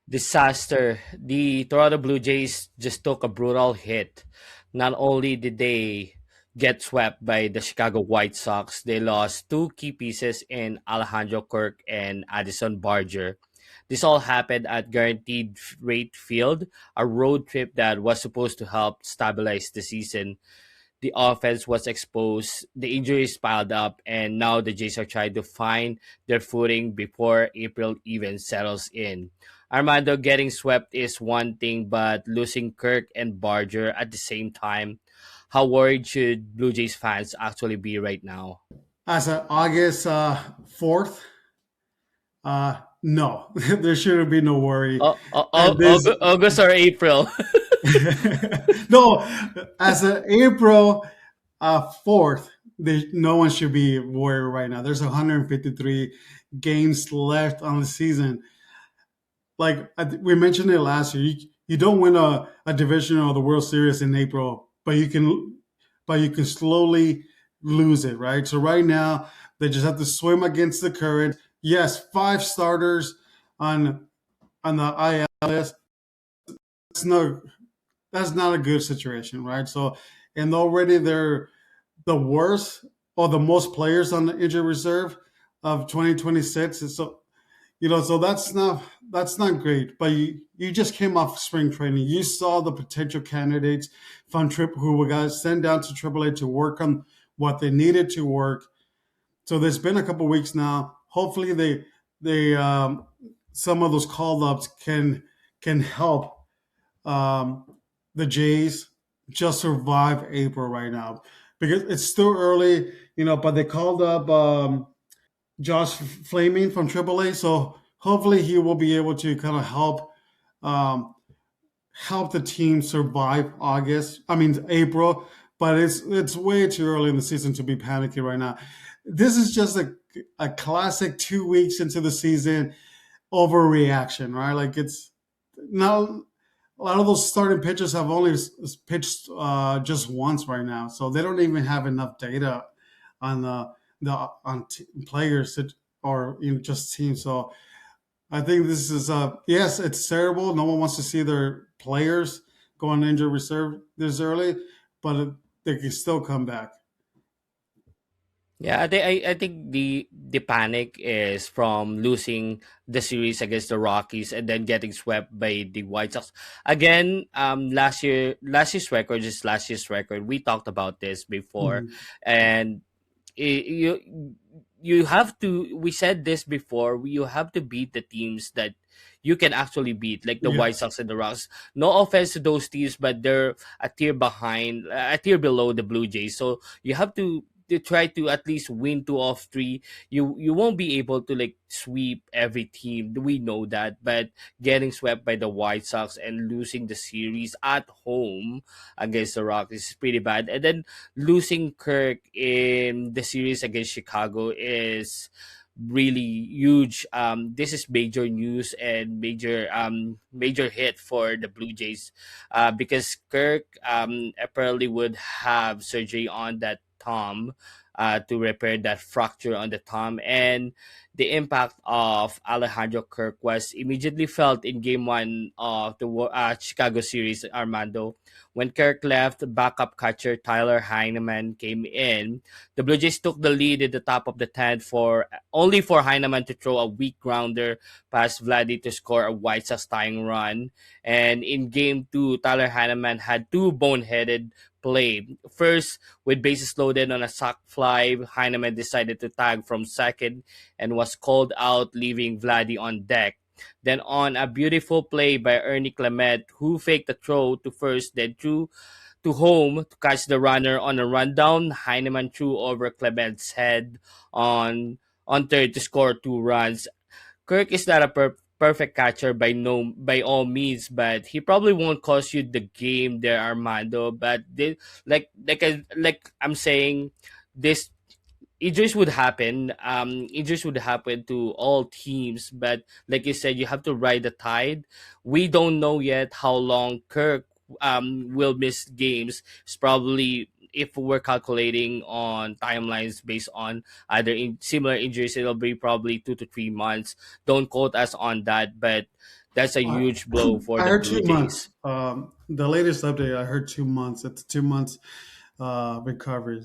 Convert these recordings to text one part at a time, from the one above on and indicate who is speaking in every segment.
Speaker 1: Disaster. The Toronto Blue Jays just took a brutal hit. Not only did they get swept by the Chicago White Sox, they lost two key pieces in Alejandro Kirk and Addison Barger. This all happened at Guaranteed Rate Field, a road trip that was supposed to help stabilize the season. The offense was exposed, the injuries piled up, and now the Jays are trying to find their footing before April even settles in. Armando getting swept is one thing, but losing Kirk and Barger at the same time, how worried should Blue Jays fans actually be right now?
Speaker 2: As of August 4th, no, there shouldn't be no worry. And this,
Speaker 1: August or April?
Speaker 2: no, as of April 4th, no one should be worried right now. There's 153 games left on the season. Like we mentioned it last year, you don't win a division or the World Series in April, but you can slowly lose it, right? So right now they just have to swim against the current. Yes, five starters on on the IL list. That's not that's not a good situation, right? So and already they're the worst or the most players on the injured reserve of 2026. And so so that's not great. But you just came off spring training. You saw the potential candidates from Trip who got sent down to AAA to work on what they needed to work. So there's been a couple weeks now. Hopefully they some of those call ups can help um, the Jays just survive April right now because it's still early, But they called up Josh Flaming from AAA, so hopefully he will be able to kind of um, help the team survive August. I mean April, but it's way too early in the season to be panicking right now. This is just a classic 2 weeks into the season overreaction, right? Like it's now a lot of those starting pitchers have only pitched just once right now, so they don't even have enough data on players or just teams. So I think this is yes, it's terrible. No one wants to see their players go on injured reserve this early, but they can still come back.
Speaker 1: Yeah, I think the panic is from losing the series against the Rockies and then getting swept by the White Sox again. Last year's record is last year's record. We talked about this before,
Speaker 2: Mhm.
Speaker 1: and you you have to. We said this before. You have to beat the teams that you can actually beat, like the White
Speaker 2: Yes.
Speaker 1: Sox and the Rocks. No offense to those teams, but they're a tier behind, a tier below the Blue Jays. So you have to try to at least win two of three. You won't be able to like sweep every team. We know that, but getting swept by the White Sox and losing the series at home against the Rockies is pretty bad. And then losing Kirk in the series against Chicago is really huge. This is major news and major hit for the Blue Jays, because Kirk apparently would have surgery on that thumb, to repair that fracture on the thumb, and the impact of Alejandro Kirk was immediately felt in Game One of the Chicago series. Armando, when Kirk left, backup catcher Tyler Heineman came in. The Blue Jays took the lead at the top of the 10th for only for Heineman to throw a weak grounder past Vladdy to score a White Sox tying run. And in Game 2, Tyler Heineman had two boneheaded play. First, with bases loaded on a sac fly, Heineman decided to tag from second and was called out, leaving Vladdy on deck. Then on a beautiful play by Ernie Clement, who faked the throw to first, then threw to home to catch the runner on a rundown. Heineman threw over Clement's head on third to score two runs. Kirk is not a perfect catcher by all means, but he probably won't cost you the game there, Armando. But like I'm saying, this injuries would happen. Injuries would happen to all teams, but like you said, you have to ride the tide. We don't know yet how long Kirk will miss games. It's probably, if we're calculating on timelines based on either in similar injuries, it'll be probably 2 to 3 months. Don't quote us on that, but that's a
Speaker 2: I,
Speaker 1: huge blow for
Speaker 2: I
Speaker 1: the
Speaker 2: heard
Speaker 1: Blue
Speaker 2: 2 months.
Speaker 1: Jays.
Speaker 2: The latest update, I heard 2 months. It's 2 months recovery.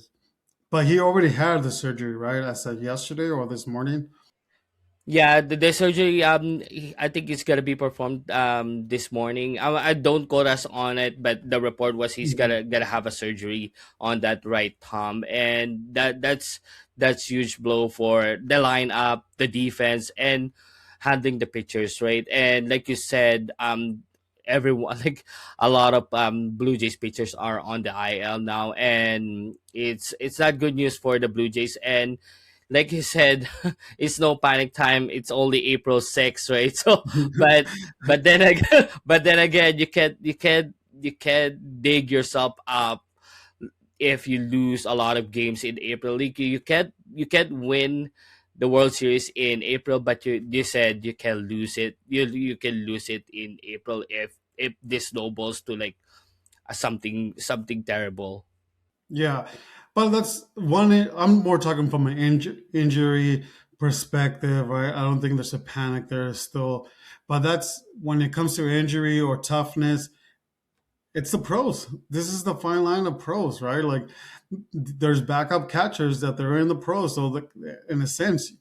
Speaker 2: But he already had the surgery, right? I said yesterday or this morning.
Speaker 1: Yeah, the surgery. I think it's gonna be performed this morning. I don't quote us on it, but the report was he's
Speaker 2: Mhm.
Speaker 1: gonna have a surgery on that right thumb, and that's huge blow for the lineup, the defense, and handling the pitchers, right? And like you said, everyone like a lot of Blue Jays pitchers are on the IL now, and it's not good news for the Blue Jays. And like you said, it's no panic time. It's only April 6th, right? So, but then again, but then again, you can't dig yourself up if you lose a lot of games in April. Like you can't win the World Series in April, but you said you can lose it. You can lose it in April if this snowballs to like something terrible.
Speaker 2: Yeah, but that's one. I'm more talking from an injury perspective, right? I don't think there's a panic there still, but that's when it comes to injury or toughness. It's the pros. This is the fine line of pros, right? Like there's backup catchers that they're in the pros, so in a sense,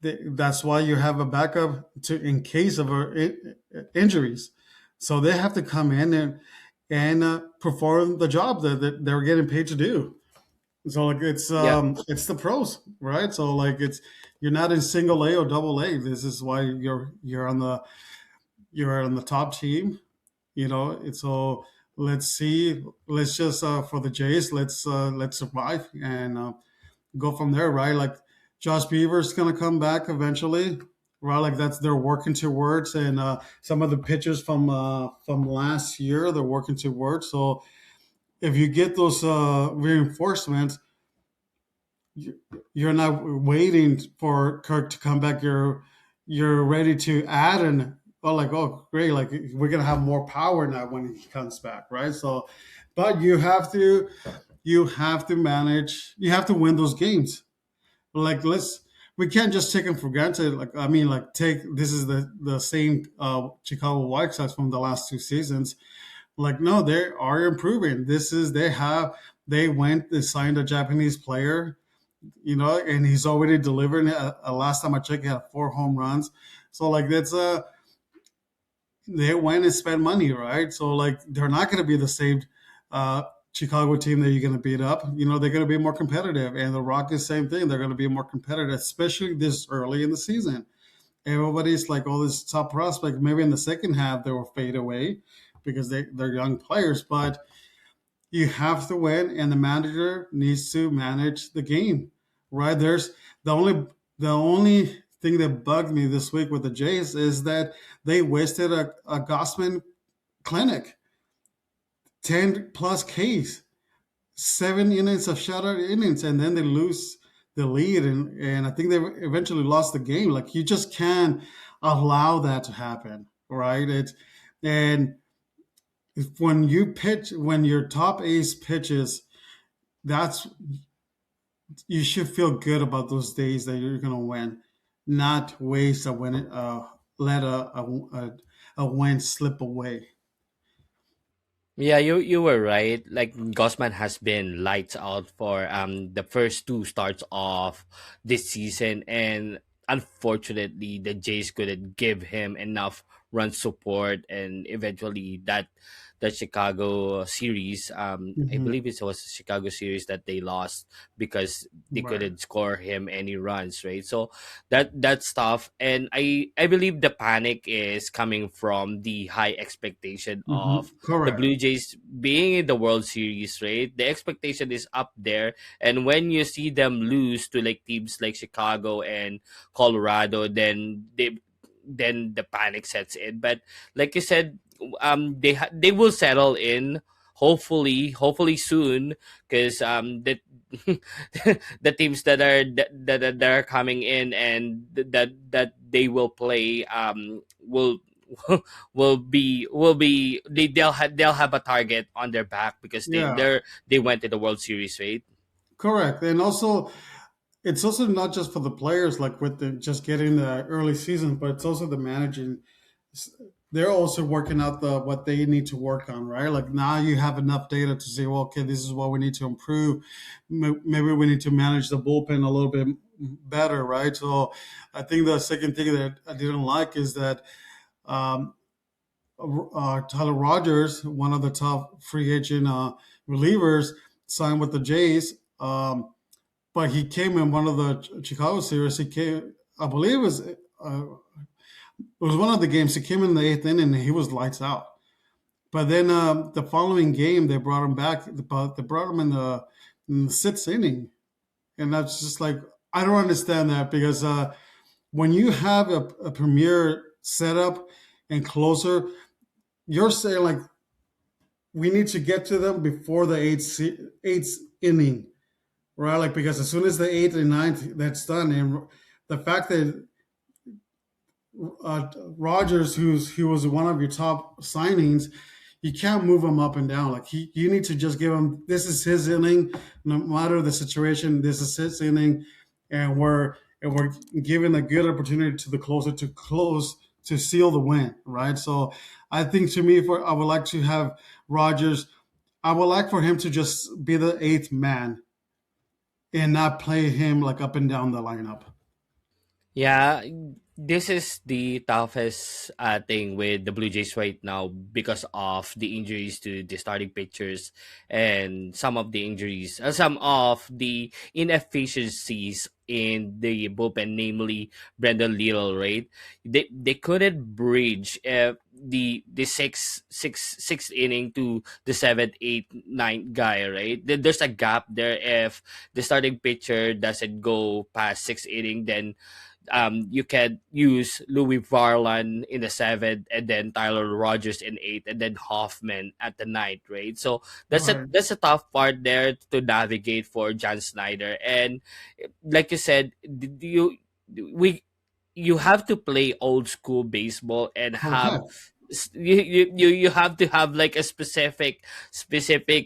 Speaker 2: that's why you have a backup to in case of injuries. So they have to come in and perform the job that they're getting paid to do. So like
Speaker 1: Yeah.
Speaker 2: it's the pros, right? So like it's you're not in single A or double A. This is why you're on the top team. You know, it's so let's see. Let's just for the Jays, let's survive and go from there, right? Like Josh Beaver's gonna come back eventually, right? Like that's they're working towards, and some of the pitchers from last year they're working towards. So if you get those reinforcements, you- you're not waiting for Kirk to come back. You're ready to add and oh like oh great like we're gonna have more power now when he comes back, right? So, but you have to manage. You have to win those games. Like we can't just take them for granted. Like I mean, like take this is the same Chicago White Sox from the last 2 seasons. Like no, they are improving. This is they went they signed a Japanese player, you know, and he's already delivering. Last time I checked, he had 4 home runs. So like that's they went and spent money, right? So like they're not going to be the same uh, Chicago team that you're going to beat up. You know they're going to be more competitive, and the Rockies same thing. They're going to be more competitive, especially this early in the season. Everybody's like, oh, this top prospect. Maybe in the second half they will fade away because they're young players, but you have to win, and the manager needs to manage the game, right? There's the only thing that bugged me this week with the Jays is that they wasted a Gossman clinic, 10 plus Ks, 7 innings of shutout innings, and then they lose the lead, and I think they eventually lost the game. Like you just can't allow that to happen, right? It's and when you pitch when your top ace pitches, that's you should feel good about those days that you're gonna win, not waste a win. Let a win slip away.
Speaker 1: Yeah, you were right. Like Gosman has been lights out for the first two starts of this season, and unfortunately the Jays couldn't give him enough run support, and eventually that Chicago series, I
Speaker 2: Hmm.
Speaker 1: believe it was the Chicago series that they lost because they
Speaker 2: Right.
Speaker 1: couldn't score him any runs, right? So that's tough, and I believe the panic is coming from the high expectation of the
Speaker 2: Correct.
Speaker 1: Blue Jays being in the World Series, right? The expectation is up there, and when you see them lose to like teams like Chicago and Colorado, then the panic sets in. But like you said, they will settle in. Hopefully soon, because the teams that are coming in and that they will play they'll have a target on their back because
Speaker 2: Yeah.
Speaker 1: they went to the World Series, right?
Speaker 2: Correct. And also, it's also not just for the players, like with the just getting the early season, but it's also the managing. They're also working out the what they need to work on, right? Like now you have enough data to say, well, okay, this is what we need to improve. Maybe we need to manage the bullpen a little bit better, right? So I think the second thing that I didn't like is that um, Tyler Rogers, one of the top free agent relievers, signed with the Jays. But he came in one of the Chicago series. He came, I believe it was one of the games. He came in the eighth inning and he was lights out. But then the following game, they brought him back. But they brought him in the sixth inning, and that's just like I don't understand that because when you have a premier setup and closer, you're saying like we need to get to them before the eighth inning, right? Like because as soon as the eighth and ninth that's done, and the fact that Rogers, who was one of your top signings, you can't move him up and down. Like you need to just give him this is his inning, no matter the situation. This is his inning, and we're giving a good opportunity to the closer to close to seal the win, right? So I think to me, for I would like to have Rogers. I would like for him to just be the eighth man and not play him like up and down the lineup.
Speaker 1: Yeah, this is the toughest thing with the Blue Jays right now because of the injuries to the starting pitchers and some of the inefficiencies in the bullpen, namely Brendan Little. Right, they couldn't bridge the sixth inning to the seventh, eighth, ninth guy. Right, there's a gap there if the starting pitcher doesn't go past sixth inning, then you can use Louis Varlan in the seventh, and then Tyler Rogers in eighth, and then Hoffman at the ninth, right? So
Speaker 2: Right.
Speaker 1: that's a tough part there to navigate for John Snyder. And like you said, we you have to play old school baseball and have
Speaker 2: Correct.
Speaker 1: you have to have like a specific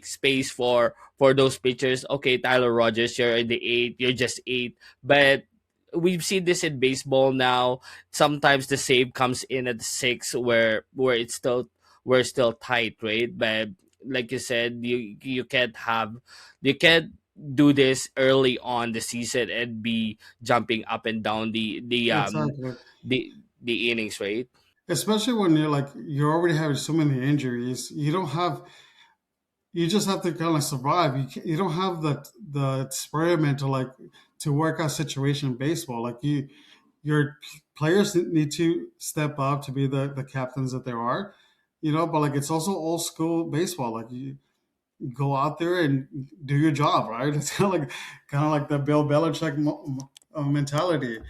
Speaker 1: space for those pitchers. Okay, Tyler Rogers, you're in the eight, you're just eight, but we've seen this in baseball now. Sometimes the save comes in at the six where it's still we're still tight, right? But like you said, you can't do this early on the season and be jumping up and down
Speaker 2: Exactly.
Speaker 1: the innings, right?
Speaker 2: Especially when you're already having so many injuries, you just have to kind of survive. You don't have the experiment to work out situation in baseball. Like your players need to step up to be the captains that they are, but like it's also old school baseball. Like you go out there and do your job, right? It's kind of like the Bill Belichick mentality.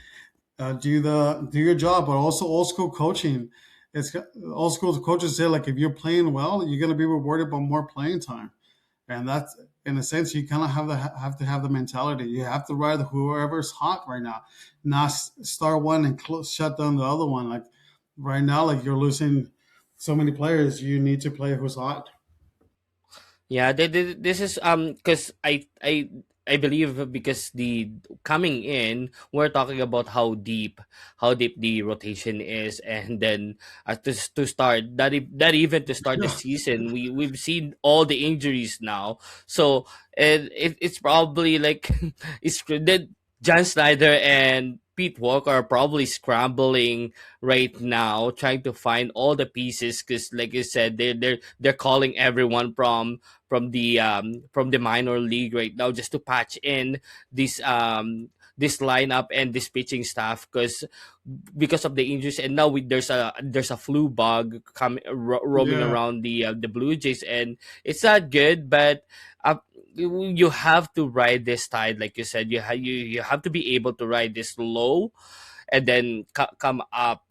Speaker 2: Do your job, but also old school coaching. Old school coaches say like if you're playing well, you're going to be rewarded by more playing time, and that's in a sense you kind of have to have the mentality. You have to ride whoever's hot right now, not start one and shut down the other one. Like right now, like you're losing so many players, you need to play who's hot.
Speaker 1: Yeah, this is because I believe because the coming in we're talking about how deep the rotation is, and then to start that even to start the season we've seen all the injuries now. So it's probably like it's that John Snyder and Pete Walker are probably scrambling right now trying to find all the pieces because like you said they're calling everyone from the minor league right now just to patch in this this lineup and this pitching staff because of the injuries, and now there's a flu bug roaming
Speaker 2: Yeah,
Speaker 1: around the Blue Jays, and it's not good. But uh, you have to ride this tide, like you said. You have to be able to ride this low, and then come up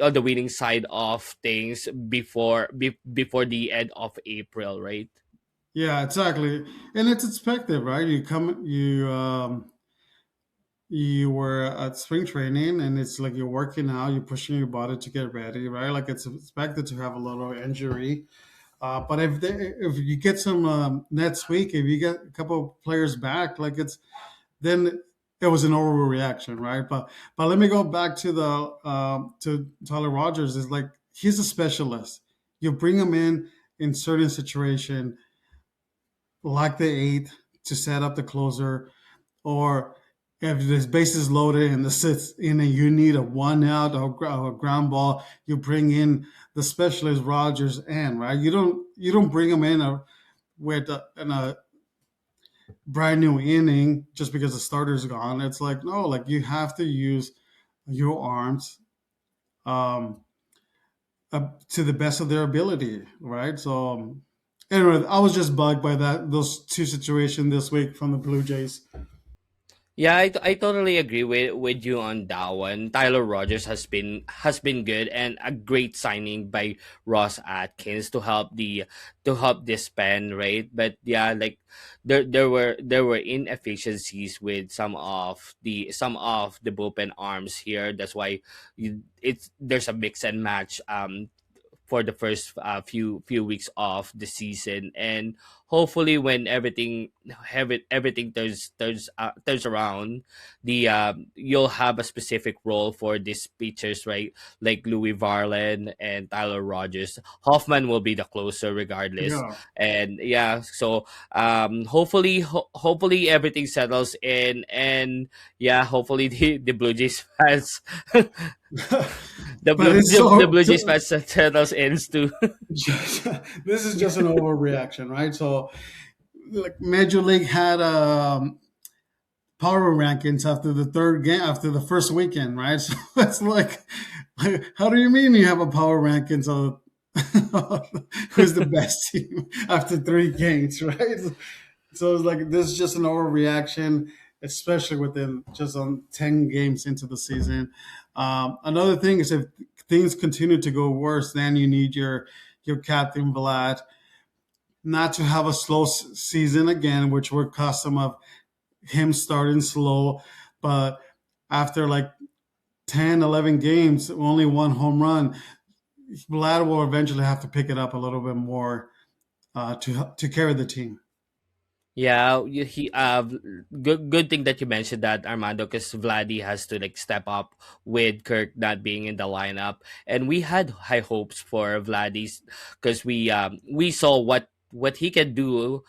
Speaker 1: on the winning side of things before the end of April, right?
Speaker 2: yeah, exactly. And it's expected, right? You were at spring training, and it's like you're working out, you're pushing your body to get ready, right? Like it's expected to have a little injury. But if you get some next week, if you get a couple of players back, like then it was an overreaction, right? But let me go back to the to Tyler Rogers. Is like he's a specialist. You bring him in certain situation like the eighth to set up the closer, or if the base is loaded and the sits in and you need a one out or a ground ball, you bring in the specialist Rogers in, right? You don't bring him in in a brand new inning just because the starter's gone. It's like no, like you have to use your arms um, to the best of their ability, right? So anyway, I was just bugged by those two situations this week from the Blue Jays.
Speaker 1: Yeah, I totally agree with you on that one. Tyler Rogers has been good and a great signing by Ross Atkins to help this pen, right? But yeah, like there were inefficiencies with some of the bullpen arms here. That's why there's a mix and match for the first few weeks of the season, and hopefully when everything turns around, the you'll have a specific role for these pitchers, right? Like Louis Varland and Tyler Rogers. Hoffman will be the closer regardless,
Speaker 2: Yeah.
Speaker 1: and yeah, so hopefully everything settles in, and yeah, hopefully the Blue Jays fans
Speaker 2: But it's
Speaker 1: The
Speaker 2: so
Speaker 1: Blue Jays fans settles ends too.
Speaker 2: this is just an overreaction, right? So like Major League had power rankings after the third game, after the first weekend, right? So it's like how do you mean you have a power rankings of who's the best team after three games, right? So it's like this is just an overreaction, especially within just on 10 games into the season. Another thing is if things continue to go worse, then you need your captain Vlad not to have a slow season again, which we're accustomed of him starting slow, but after like 10, 11 games, only one home run, Vlad will eventually have to pick it up a little bit more to carry the team.
Speaker 1: Yeah, good thing that you mentioned that, Armando, because Vladdy has to like step up with Kirk not being in the lineup, and we had high hopes for Vladdy's because we saw what he can do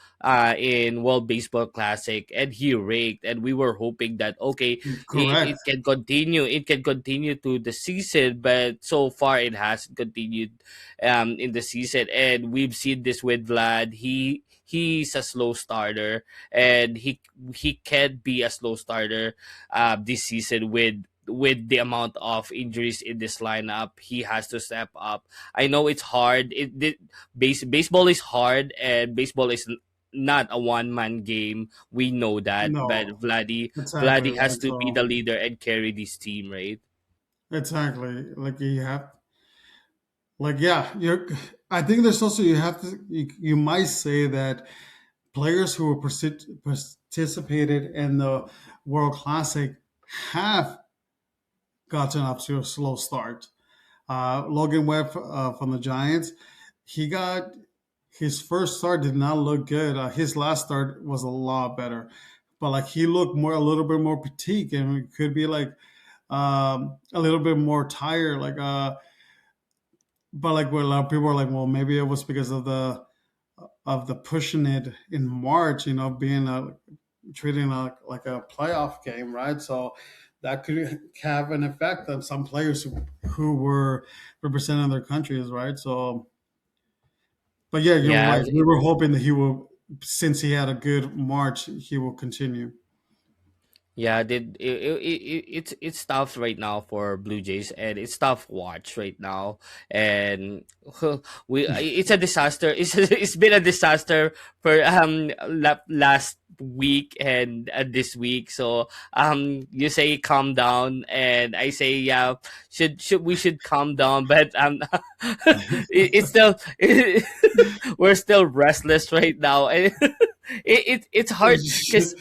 Speaker 1: in World Baseball Classic, and he raked, and we were hoping that okay,
Speaker 2: Correct.
Speaker 1: it can continue to the season, but so far it hasn't continued in the season, and we've seen this with Vlad. He's a slow starter, and he can be a slow starter this season with the amount of injuries in this lineup. He has to step up. I know it's hard. Baseball is hard, and baseball is not a one man game. We know that, but
Speaker 2: No, exactly
Speaker 1: Vladdy has
Speaker 2: right.
Speaker 1: to be
Speaker 2: So
Speaker 1: the leader and carry this team, right?
Speaker 2: exactly like you have like yeah, you're. I think there's also you have to you might say that players who were participated in the World Classic have gotten up to a slow start. Logan Webb from the Giants, he got his first start did not look good. His last start was a lot better, but like he looked more a little bit more fatigued and it could be like a little bit more tired. But like well, a lot of people are like, well, maybe it was because of the pushing it in March. You know, being a treating like a playoff game, right? So that could have an effect on some players who were representing their countries, right? So, but yeah, you're
Speaker 1: Yeah,
Speaker 2: right. We were hoping that he will, since he had a good March, he will continue.
Speaker 1: yeah, it's tough right now for Blue Jays, and it's tough watch right now, and it's a disaster. It's been a disaster for last week and this week. So you say calm down, and I say yeah, should calm down, but it's still we're still restless right now, and it's hard because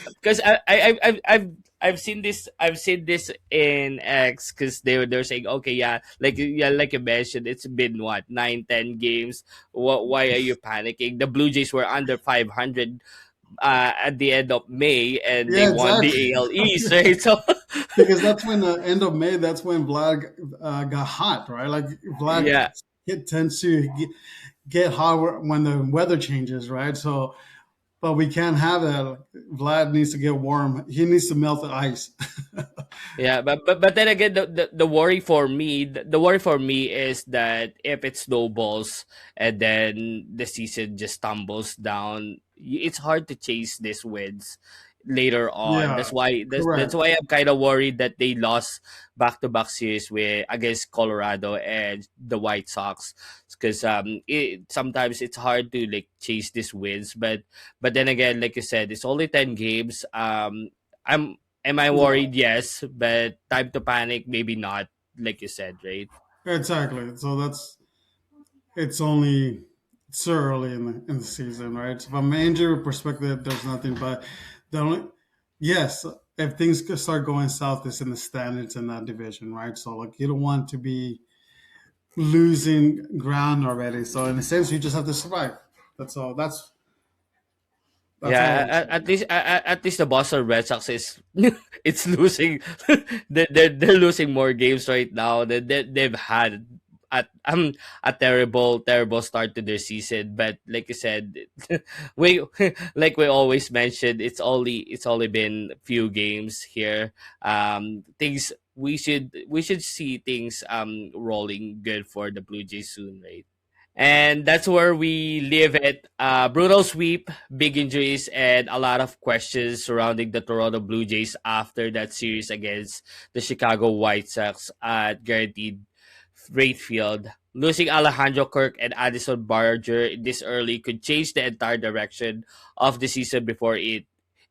Speaker 1: I've seen this. I've seen this in X because they're saying, okay, yeah, like you mentioned, it's been what 9, 10 games. Why are you panicking? The Blue Jays were under 500 at the end of May, and they
Speaker 2: Yeah,
Speaker 1: won
Speaker 2: exactly.
Speaker 1: the AL East, right? So
Speaker 2: Because that's when the end of May. That's when Vlad got hot, right? Like Vlad,
Speaker 1: yeah,
Speaker 2: it tends to get hot when the weather changes, right? So, but we can't have that. Vlad needs to get warm. He needs to melt the ice.
Speaker 1: yeah, but then again, the worry for me, the worry for me is that if it snowballs and then the season just tumbles down, it's hard to chase these wins later on.
Speaker 2: Yeah,
Speaker 1: That's
Speaker 2: correct.
Speaker 1: why I'm kind of worried that they lost back to back series with against Colorado and the White Sox, because sometimes it's hard to like chase these wins, but then again, like you said, it's only 10 games. I'm Am I
Speaker 2: Yeah,
Speaker 1: worried? Yes, but time to panic, maybe not, like you said, right?
Speaker 2: exactly. So that's it's only so early in the season, right? So from an injury perspective, there's nothing. But the only yes, if things could start going south, it's in the standings in that division, right? So like you don't want to be losing ground already. So in a sense, you just have to survive. That's all. That's all.
Speaker 1: Yeah, at least the Boston Red Sox is it's losing. They're losing more games right now than they've had at a terrible start to their season. But like you said, we like we always mentioned, it's only been few games here. Things we should see things rolling good for the Blue Jays soon, right? And that's where we leave it. Brutal sweep, big injuries, and a lot of questions surrounding the Toronto Blue Jays after that series against the Chicago White Sox at guaranteed rate field. Losing Alejandro Kirk and Addison Barger this early could change the entire direction of the season before it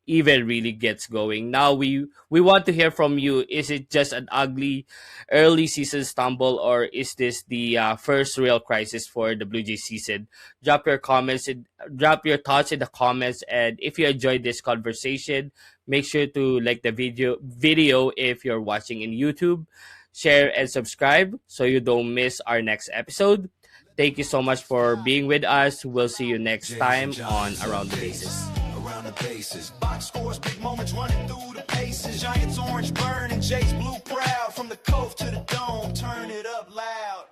Speaker 1: even really gets going. Now we want to hear from you. Is it just an ugly early season stumble, or is this the first real crisis for the Blue Jays season? Drop your thoughts in the comments, and if you enjoyed this conversation, make sure to like the video if you're watching in YouTube. Share and subscribe so you don't miss our next episode. Thank you so much for being with us. We'll see you next
Speaker 3: Jays and
Speaker 1: time on
Speaker 3: Giants on
Speaker 1: Around the
Speaker 3: Jays
Speaker 1: Bases.
Speaker 3: around the bases. Box scores, big moments running through the paces. Giants orange burn and Jays blue proud. From the cove to the dome, turn it up loud.